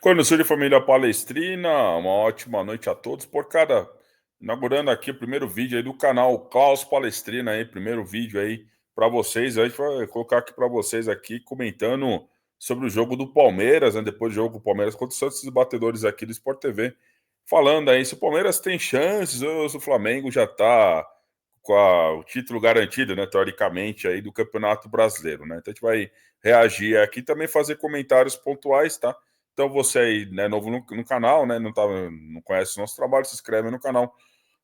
Conhecer família Palestrina, uma ótima noite a todos. Inaugurando aqui o primeiro vídeo aí do canal Klaus Palestrina aí, primeiro vídeo aí para vocês. A gente vai colocar aqui para vocês aqui comentando sobre o jogo do Palmeiras, né? Depois do jogo do Palmeiras contra o Santos, os batedores aqui do Sport TV, falando aí se o Palmeiras tem chances ou se o Flamengo já está com o título garantido, né, teoricamente aí do Campeonato Brasileiro, né? Então a gente vai reagir aqui, também fazer comentários pontuais, tá? Então você aí, né, novo no canal, né, não conhece o nosso trabalho, se inscreve no canal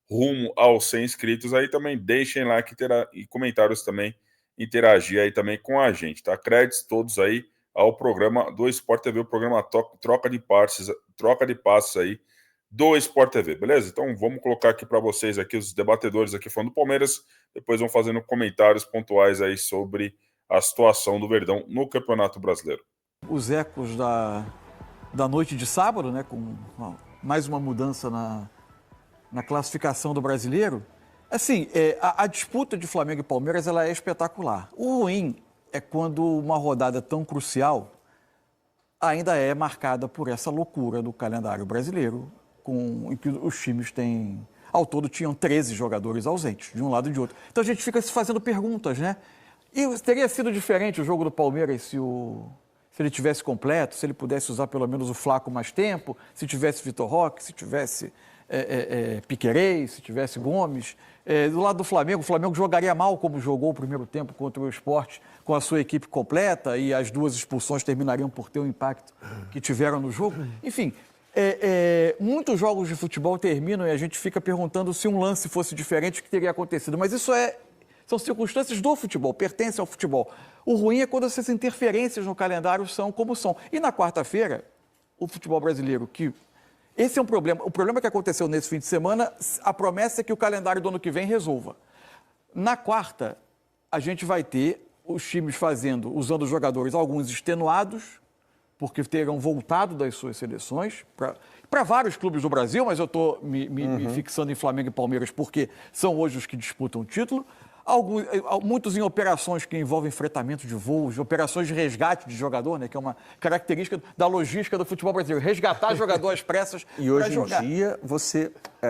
rumo aos 100 inscritos aí, também deixem like e comentários também, interagir aí também com a gente, tá? Créditos todos aí ao programa do Sport TV, o programa troca de passes aí do Sport TV, beleza? Então vamos colocar aqui para vocês aqui os debatedores aqui falando do Palmeiras, depois vão fazendo comentários pontuais aí sobre a situação do Verdão no Campeonato Brasileiro. Os ecos da noite de sábado, né, com mais uma mudança na classificação do Brasileiro. Assim, a disputa de Flamengo e Palmeiras ela é espetacular. O ruim é quando uma rodada tão crucial ainda é marcada por essa loucura do calendário brasileiro, em que os times têm, ao todo, tinham 13 jogadores ausentes, de um lado e de outro. Então a gente fica se fazendo perguntas, né? E teria sido diferente o jogo do Palmeiras se ele tivesse completo, se ele pudesse usar pelo menos o Flaco mais tempo, se tivesse Vitor Roque, se tivesse Piquerez, se tivesse Gomes. Do lado do Flamengo, o Flamengo jogaria mal como jogou o primeiro tempo contra o Sport, com a sua equipe completa, e as duas expulsões terminariam por ter o impacto que tiveram no jogo. Enfim, muitos jogos de futebol terminam e a gente fica perguntando se um lance fosse diferente, o que teria acontecido. Mas isso são circunstâncias do futebol, pertencem ao futebol. O ruim é quando essas interferências no calendário são como são. E na quarta-feira, o futebol brasileiro, esse é um problema. O problema que aconteceu nesse fim de semana, a promessa é que o calendário do ano que vem resolva. Na quarta, a gente vai ter os times usando os jogadores, alguns extenuados, porque terão voltado das suas seleções, para vários clubes do Brasil, mas eu estou me fixando em Flamengo e Palmeiras porque são hoje os que disputam o título. Muitos em operações que envolvem fretamento de voos, operações de resgate de jogador, né, que é uma característica da logística do futebol brasileiro, resgatar jogador às pressas para jogar. E hoje em dia,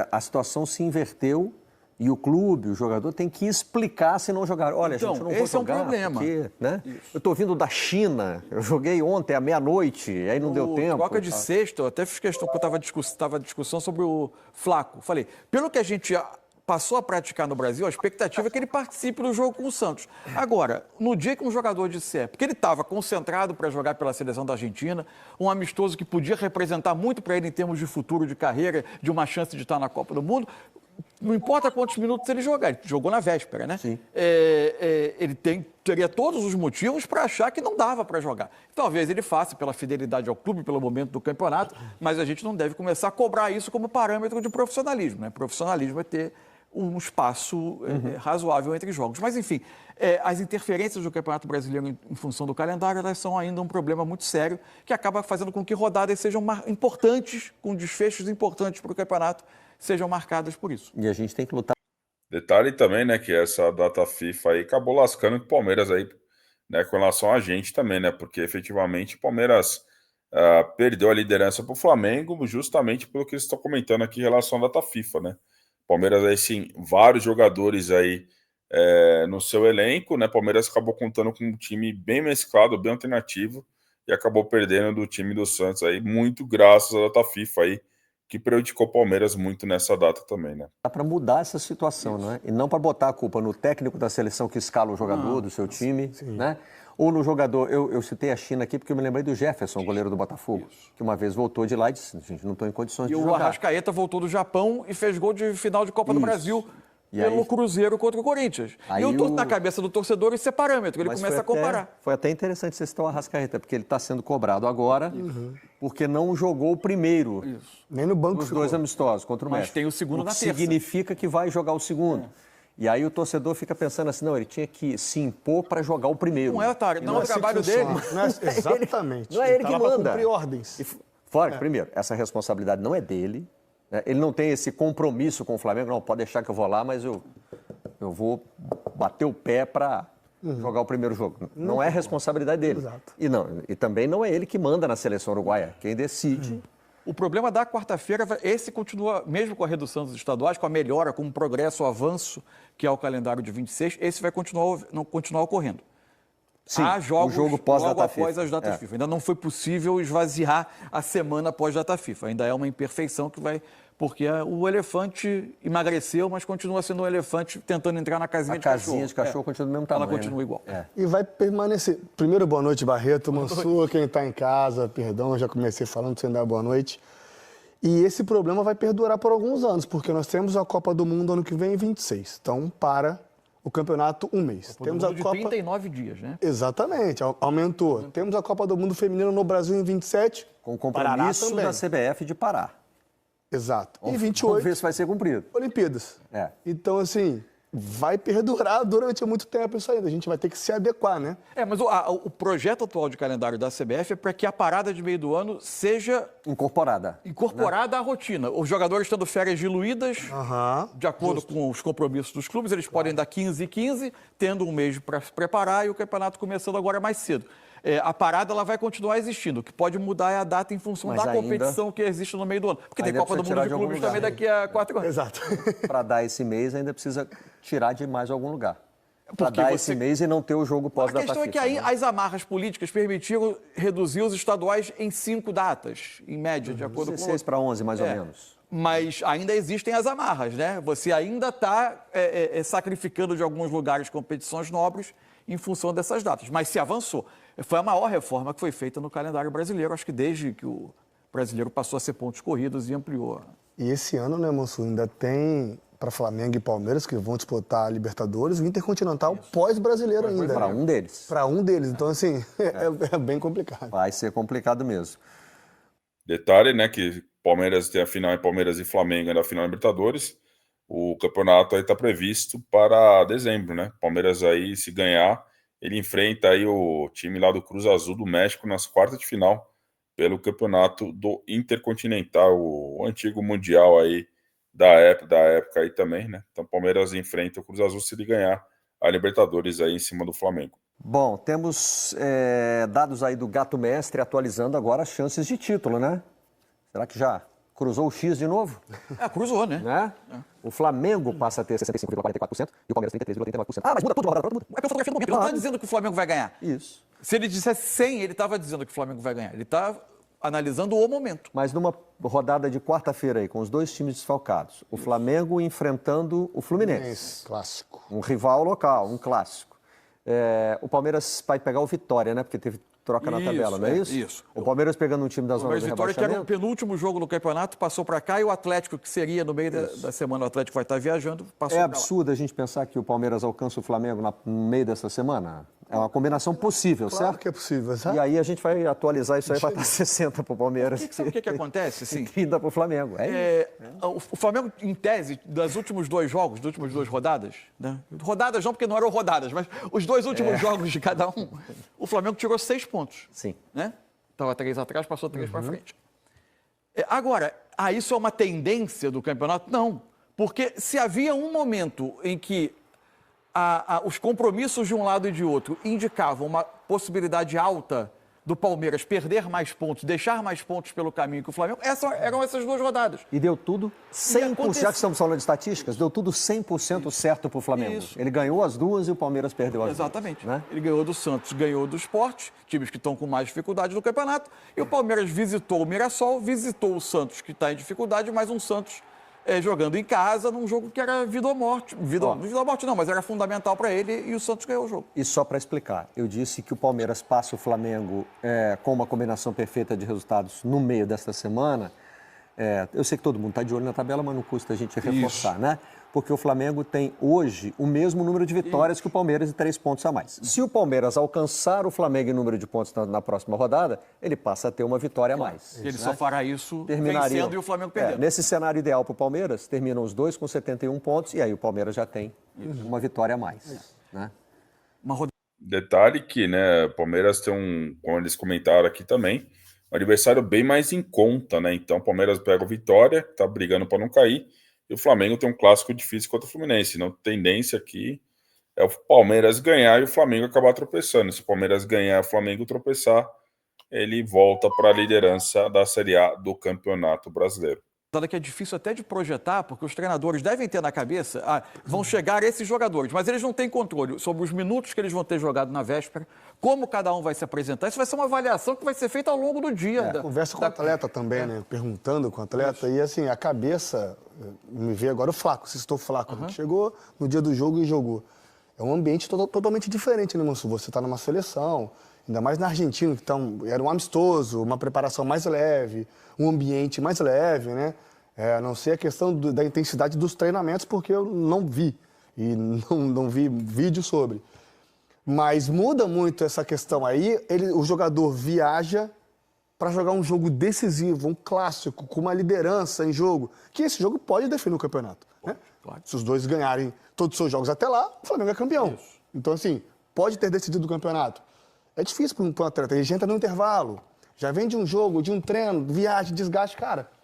a situação se inverteu e o clube, o jogador, tem que explicar se não jogar. Olha, então, gente, eu não vou jogar, esse é um problema. Porque, né? Eu estou vindo da China, eu joguei ontem à meia-noite, aí não deu tempo. Troca de sexta, eu até fiz questão que eu estava discussão sobre o Flaco. Falei, pelo que a gente passou a praticar no Brasil, a expectativa é que ele participe do jogo com o Santos. Agora, no dia que um jogador disser, porque ele estava concentrado para jogar pela seleção da Argentina, um amistoso que podia representar muito para ele em termos de futuro, de carreira, de uma chance de estar na Copa do Mundo, não importa quantos minutos ele jogar, ele jogou na véspera, né? Sim. Ele teria todos os motivos para achar que não dava para jogar. Talvez ele faça pela fidelidade ao clube, pelo momento do campeonato, mas a gente não deve começar a cobrar isso como parâmetro de profissionalismo, né? Profissionalismo é ter um espaço razoável entre jogos. Mas, enfim, as interferências do Campeonato Brasileiro em função do calendário, elas são ainda um problema muito sério, que acaba fazendo com que rodadas sejam importantes, com desfechos importantes para o campeonato, sejam marcadas por isso. E a gente tem que lutar. Detalhe também, né, que essa data FIFA aí acabou lascando o Palmeiras aí, né, com relação a gente também, né, porque efetivamente o Palmeiras perdeu a liderança para o Flamengo justamente pelo que eles estão comentando aqui em relação à data FIFA, né. Palmeiras aí, sim, vários jogadores aí no seu elenco, né, Palmeiras acabou contando com um time bem mesclado, bem alternativo, e acabou perdendo do time do Santos aí, muito graças à data FIFA aí, que prejudicou o Palmeiras muito nessa data também, né? Dá para mudar essa situação, não é? E não para botar a culpa no técnico da seleção que escala o jogador do seu time, né? Ou no jogador. Eu citei a China aqui porque eu me lembrei do Jefferson, goleiro do Botafogo, que uma vez voltou de lá e disse: gente, não estou em condições de jogar. E o Arrascaeta voltou do Japão e fez gol de final de Copa do Brasil pelo Cruzeiro contra o Corinthians. Na cabeça do torcedor isso é parâmetro, ele começa a comparar. Foi até interessante você citar o Arrascaeta, porque ele está sendo cobrado agora, porque não jogou o primeiro. Nem no banco os dois amistosos contra o México. Mas tem o segundo na terça. Significa que vai jogar o segundo. E aí o torcedor fica pensando assim, não, ele tinha que se impor para jogar o primeiro. Não é, Otário, não é o trabalho dele. Exatamente. Não é ele que manda. Para cumprir ordens. Fora que, primeiro, essa responsabilidade não é dele. Ele não tem esse compromisso com o Flamengo. Não, pode deixar que eu vou lá, mas eu vou bater o pé para jogar o primeiro jogo. Não é responsabilidade dele. Exato. E também não é ele que manda na seleção uruguaia. Quem decide... O problema da quarta-feira, esse continua, mesmo com a redução dos estaduais, com a melhora, com o progresso, o avanço, que é o calendário de 26, esse vai continuar ocorrendo. Sim, Há jogos o jogo pós-data após FIFA. as datas FIFA. Ainda não foi possível esvaziar a semana após data FIFA. Ainda é uma imperfeição que vai... Porque o elefante emagreceu, mas continua sendo um elefante tentando entrar na casinha A de cachorro. casinha de cachorro continua do mesmo tamanho. Ela continua igual. E vai permanecer. Primeiro, boa noite, Barreto, Mansur, quem está em casa, perdão, já comecei falando sem dar boa noite. E esse problema vai perdurar por alguns anos, porque nós temos a Copa do Mundo ano que vem em 26. Então, para o campeonato um mês. Temos a Copa de 39 dias, né? Exatamente, aumentou. Temos a Copa do Mundo feminino no Brasil em 27. Com o Parará compromisso também. da CBF de parar. Exato. E Vamos 28, ver se vai ser cumprido. Olimpíadas. É. Então, assim, vai perdurar durante muito tempo isso ainda. A gente vai ter que se adequar, né? Mas o projeto atual de calendário da CBF é para que a parada de meio do ano seja Incorporada. incorporada à rotina. Os jogadores tendo férias diluídas, de acordo com os compromissos dos clubes, eles podem dar 15 e 15, tendo um mês para se preparar e o campeonato começando agora mais cedo. A parada ela vai continuar existindo. O que pode mudar é a data em função Mas da ainda- competição que existe no meio do ano. Porque tem Ainda Copa do precisa Mundo tirar de de algum clubes lugar. também daqui a 4 anos. Exato. Para dar esse mês, ainda precisa tirar de mais algum lugar. Para Porque dar você- esse mês e não ter o jogo A pós-data questão é que FIFA, aí né? as amarras políticas permitiram reduzir os estaduais em 5 datas, em média, de acordo com... 16 para 11, mais ou menos. Mas ainda existem as amarras, né? Você ainda está sacrificando de alguns lugares competições nobres em função dessas datas. Mas se avançou. Foi a maior reforma que foi feita no calendário brasileiro, acho que desde que o brasileiro passou a ser pontos corridos e ampliou. E esse ano, né, Mansur, ainda tem para Flamengo e Palmeiras, que vão disputar a Libertadores, o Intercontinental pós-brasileiro ainda. Para né? um deles. Para um deles. Então, assim, é bem complicado. Vai ser complicado mesmo. Detalhe, né, que Palmeiras tem a final em Palmeiras e Flamengo na final da Libertadores. O campeonato aí está previsto para dezembro, né? Palmeiras aí, se ganhar, ele enfrenta aí o time lá do Cruz Azul do México nas quartas de final pelo campeonato do Intercontinental, o antigo mundial aí da época aí também, né? Então Palmeiras enfrenta o Cruz Azul se ele ganhar a Libertadores aí em cima do Flamengo. Bom, temos dados aí do Gato Mestre atualizando agora as chances de título, né? Será que já cruzou o X de novo? Cruzou, né? O Flamengo passa a ter 65,44% e o Palmeiras 33,89%. Ah, mas muda tudo de rodada. É pela fotografia do momento. Ele não está dizendo que o Flamengo vai ganhar. Isso. Se ele dissesse 100, ele estava dizendo que o Flamengo vai ganhar. Ele está analisando o momento. Mas numa rodada de quarta-feira aí, com os dois times desfalcados, o Flamengo enfrentando o Fluminense. Clássico. Um rival local, um clássico. O Palmeiras vai pegar o Vitória, né? Porque teve troca na Isso, tabela, não é isso? isso. O Palmeiras pegando um time da zona Mas do Vitória, que era o rebaixamento. penúltimo jogo no campeonato, passou para cá e o Atlético, que seria no meio da semana, o Atlético vai estar viajando, passou É pra lá. absurdo a gente pensar que o Palmeiras alcança o Flamengo no meio dessa semana? É uma combinação possível, Claro certo? que é possível, sabe? E aí a gente vai atualizar isso aí para estar 60 para o Palmeiras. Sabe o que acontece? E Assim, 30 para o Flamengo. o Flamengo, em tese, das últimos dois jogos, das últimas duas rodadas, né? Rodadas não, porque não eram rodadas, mas os dois últimos jogos de cada um, o Flamengo tirou 6 pontos. Sim. Né? Estava 3 atrás, passou 3 para frente. Agora, isso é uma tendência do campeonato? Não. Porque se havia um momento em que os compromissos de um lado e de outro indicavam uma possibilidade alta do Palmeiras perder mais pontos, deixar mais pontos pelo caminho que o Flamengo, eram essas duas rodadas. E deu tudo 100%, aconteceu- já que estamos falando de estatísticas, deu tudo 100% certo para o Flamengo. Isso. Ele ganhou as duas e o Palmeiras perdeu as Exatamente. duas. Né? Ele ganhou do Santos, ganhou do Sport, times que estão com mais dificuldade no campeonato, e o Palmeiras visitou o Mirassol, visitou o Santos, que está em dificuldade, mas um Santos jogando em casa, num jogo que era vida ou morte. Vida ou morte não, mas era fundamental para ele e o Santos ganhou o jogo. E só para explicar, eu disse que o Palmeiras passa o Flamengo com uma combinação perfeita de resultados no meio desta semana. Eu sei que todo mundo está de olho na tabela, mas não custa a gente reforçar, né? Porque o Flamengo tem hoje o mesmo número de vitórias que o Palmeiras e 3 pontos a mais. Se o Palmeiras alcançar o Flamengo em número de pontos na próxima rodada, ele passa a ter uma vitória a mais. Ele só fará isso Terminaria vencendo e o Flamengo perdendo. nesse cenário ideal para o Palmeiras, terminam os dois com 71 pontos e aí o Palmeiras já tem uma vitória a mais. Né? Uma rodada. Detalhe que, né, Palmeiras tem como eles comentaram aqui também, um adversário bem mais em conta, né? Então, o Palmeiras pega o Vitória, que tá brigando para não cair, e o Flamengo tem um clássico difícil contra o Fluminense. Não, tendência aqui é o Palmeiras ganhar e o Flamengo acabar tropeçando. Se o Palmeiras ganhar e o Flamengo tropeçar, ele volta para a liderança da Série A do Campeonato Brasileiro. Que é difícil até de projetar, porque os treinadores devem ter na cabeça, vão chegar esses jogadores, mas eles não têm controle sobre os minutos que eles vão ter jogado na véspera, como cada um vai se apresentar. Isso vai ser uma avaliação que vai ser feita ao longo do dia. Conversa com o atleta também, né? Perguntando com o atleta. E assim, a cabeça, me vê agora o Flaco, se estou Flaco, que chegou no dia do jogo e jogou. É um ambiente totalmente diferente, né, Mansu? Você está numa seleção, ainda mais na Argentina, que era um amistoso, uma preparação mais leve, um ambiente mais leve, né? A não ser a questão da intensidade dos treinamentos, porque eu não vi, e não vi vídeo sobre. Mas muda muito essa questão aí, o jogador viaja para jogar um jogo decisivo, um clássico, com uma liderança em jogo, que esse jogo pode definir o campeonato. Né? Claro. Se os dois ganharem todos os seus jogos até lá, o Flamengo é campeão. Isso. Então, assim, pode ter decidido o campeonato. É difícil para um atleta, ele entra no intervalo, já vem de um jogo, de um treino, viagem, desgaste, cara.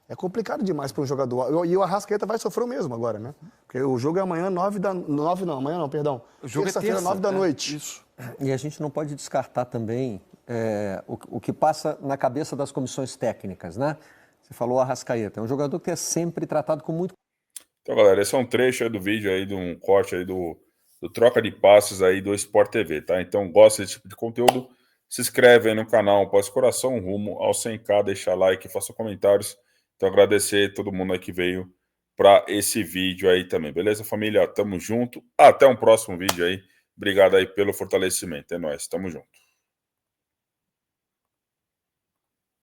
É complicado demais para um jogador. E o Arrascaeta vai sofrer o mesmo agora, né? Porque o jogo é amanhã, terça-feira, 9 da noite. Isso. E a gente não pode descartar também o que passa na cabeça das comissões técnicas, né? Você falou Arrascaeta, é um jogador que é sempre tratado com muito... Então, galera, esse é um trecho aí do vídeo aí, de um corte aí do Troca de Passes aí do Sport TV, tá? Então, gosta desse tipo de conteúdo, se inscreve aí no canal, Pós Coração, rumo ao 100k, deixa like, faça comentários. Então, agradecer a todo mundo aí que veio para esse vídeo aí também, beleza, família? Tamo junto. Até um próximo vídeo aí. Obrigado aí pelo fortalecimento. É nóis, tamo junto.